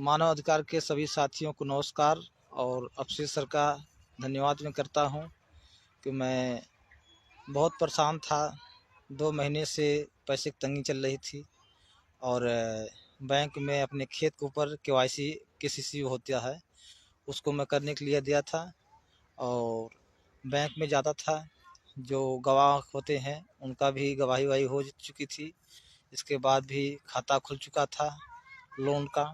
मानव अधिकार के सभी साथियों को नमस्कार। और अफसर सर का धन्यवाद मैं करता हूं कि मैं बहुत परेशान था। 2 महीने से पैसे की तंगी चल रही थी और बैंक में अपने खेत के ऊपर केवाईसी केसीसी होता है, उसको मैं करने के लिए दिया था और बैंक में जाता था। जो गवाह होते हैं उनका भी गवाही हो चुकी थी। इसके बाद भी खाता खुल चुका था लोन का,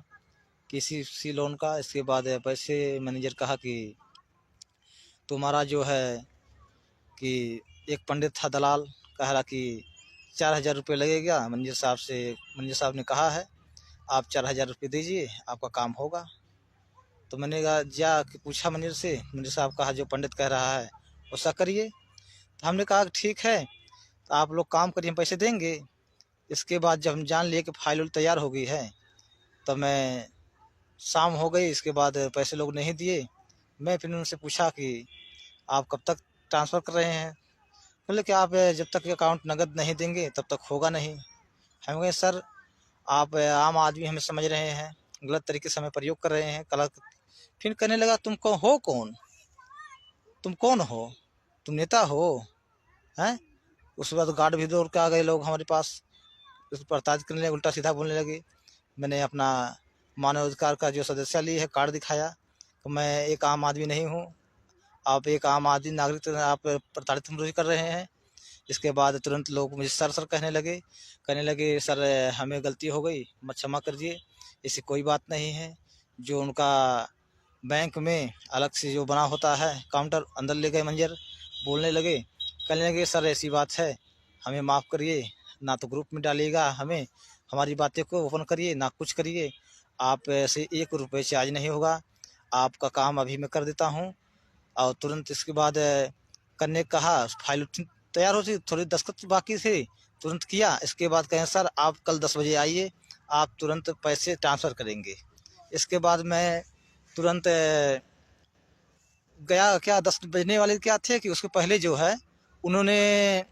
किसी लोन का। इसके बाद पैसे मैनेजर कहा कि तुम्हारा जो है कि एक पंडित था दलाल, कह रहा कि 4,000 रुपये लगेगा। मैनेजर साहब ने कहा है आप 4,000 रुपये दीजिए, आपका काम होगा। तो मैंने कहा जाके पूछा मैनेजर से, मैनेजर साहब कहा जो पंडित कह रहा है वैसा करिए। तो हमने कहा ठीक है, तो आप लोग काम करिए, हम पैसे देंगे। इसके बाद जब हम जान लिए कि फाइल तैयार हो गई है, तो मैं शाम हो गई। इसके बाद पैसे लोग नहीं दिए। मैं फिर उनसे पूछा कि आप कब तक ट्रांसफ़र कर रहे हैं? बोले कि आप जब तक अकाउंट नगद नहीं देंगे तब तक होगा नहीं। हम कहे सर आप आम आदमी हमें समझ रहे हैं, गलत तरीके से हमें प्रयोग कर रहे हैं गलत। फिर कहने लगा तुम हो कौन, तुम कौन हो, तुम नेता हो हैं? उसके बाद गार्ड भी दौड़ के आ गए लोग हमारे पास, उस पर ताज करने लगे, उल्टा सीधा बोलने लगे। मैंने अपना मानव अधिकार का जो सदस्य ली है कार्ड दिखाया तो मैं एक आम आदमी नहीं हूँ, आप एक आम आदमी नागरिक आप प्रताड़ित मुझे कर रहे हैं। इसके बाद तुरंत लोग मुझे सर कहने लगे सर हमें गलती हो गई, मत क्षमा करिए, ऐसी कोई बात नहीं है। जो उनका बैंक में अलग से जो बना होता है काउंटर, अंदर ले गए मैनेजर, बोलने लगे, कहने लगे सर ऐसी बात है, हमें माफ़ करिए, ना तो ग्रुप में डालिएगा हमें, हमारी बातें को ओपन करिए ना कुछ करिए। आप ऐसे 1 रुपये चार्ज नहीं होगा, आपका काम अभी मैं कर देता हूँ। और तुरंत इसके बाद करने कहा, फाइल तैयार हो थी, थोड़ी दस्तखत बाकी थे, तुरंत किया। इसके बाद कहें सर आप कल 10 बजे आइए, आप तुरंत पैसे ट्रांसफ़र करेंगे। इसके बाद मैं तुरंत गया। क्या 10 बजने वाले क्या थे कि उसके पहले जो है उन्होंने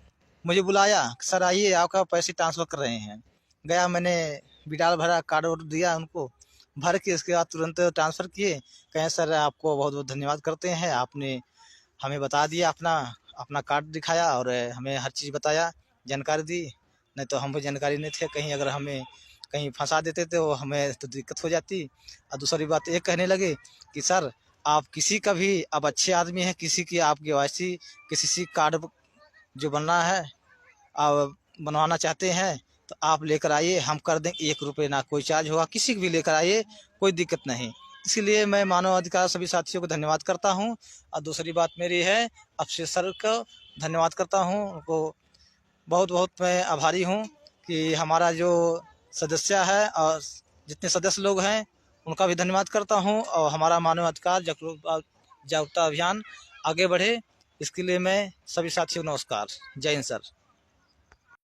मुझे बुलाया, सर आइए आपका पैसे ट्रांसफ़र कर रहे हैं। गया, मैंने विड्रॉल भरा, कार्ड वोड दिया उनको, भर के इसके बाद तुरंत ट्रांसफ़र किए। कहें सर आपको बहुत बहुत धन्यवाद करते हैं, आपने हमें बता दिया, अपना कार्ड दिखाया और हमें हर चीज़ बताया, जानकारी दी। नहीं तो हम भी जानकारी नहीं थे, कहीं अगर हमें कहीं फंसा देते तो हमें तो दिक्कत हो जाती। और दूसरी बात ये कहने लगे कि सर आप किसी का भी, आप अच्छे आदमी हैं, किसी की आप केवाईसी किसी कार्ड जो बनना है आप बनवाना चाहते हैं तो आप लेकर आइए, हम कर दें, 1 रुपये ना कोई चार्ज होगा, किसी को भी लेकर आइए, कोई दिक्कत नहीं। इसीलिए मैं मानव अधिकार सभी साथियों को धन्यवाद करता हूँ। और दूसरी बात मेरी है अफसर सर को धन्यवाद करता हूँ, उनको बहुत बहुत मैं आभारी हूँ कि हमारा जो सदस्य है और जितने सदस्य लोग हैं उनका भी धन्यवाद करता हूँ। और हमारा मानव अधिकार जागरूकता अभियान आगे बढ़े, इसके लिए मैं सभी साथियों को नमस्कार। जय हिंद सर।